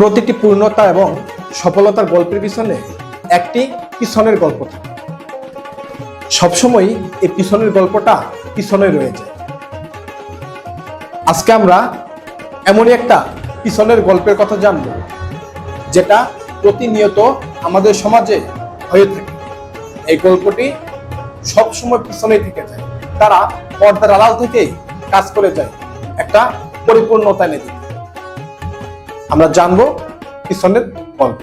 প্রতিটি পূর্ণতা এবং সফলতার গল্পের পিছনে একটি পিছনের গল্প থাকে। সবসময় এই পিছনের গল্পটা পিছনে রয়ে যায়। আজকে আমরা এমনই একটা পিছনের গল্পের কথা জানব, যেটা প্রতিনিয়ত আমাদের সমাজে হয়ে থাকে। এই গল্পটি সবসময় পিছনেই থেকে যায়। তারা পর্দার আড়াল থেকেই কাজ করে যায় একটা পরিপূর্ণতা এনে দিতে। আমরা জানবো পিছনের গল্প।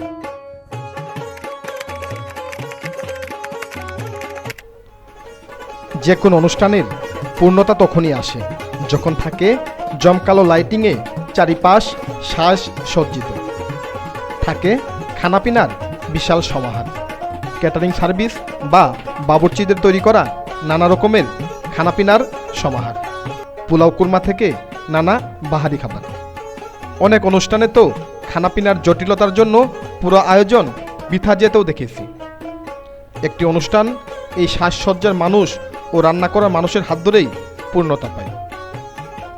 যে কোনো অনুষ্ঠানের পূর্ণতা তখনই আসে যখন থাকে জমকালো লাইটিংয়ে চারিপাশ সাজ সজ্জিত, থাকে খানাপিনার বিশাল সমাহার, ক্যাটারিং সার্ভিস বা বাবুর্চিদের তৈরি করা নানা রকমের খানাপিনার সমাহার, পোলাও কুরমা থেকে নানা বাহারি খাবার। অনেক অনুষ্ঠানে তো খানাপিনার জটিলতার জন্য পুরো আয়োজন বৃথা যেতেও দেখেছি। একটি অনুষ্ঠান এই সাজসজ্জার মানুষ ও রান্না করা মানুষের হাত ধরেই পূর্ণতা পায়।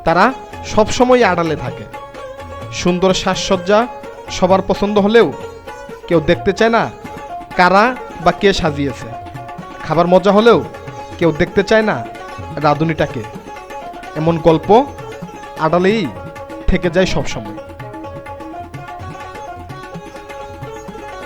তারা সবসময় আড়ালে থাকে। সুন্দর সাজসজ্জা সবার পছন্দ হলেও কেউ দেখতে চায় না কারা বা কে সাজিয়েছে। খাবার মজা হলেও কেউ দেখতে চায় না রাঁধুনিটাকে। এমন গল্প আড়ালেই থেকে যায় সবসময়।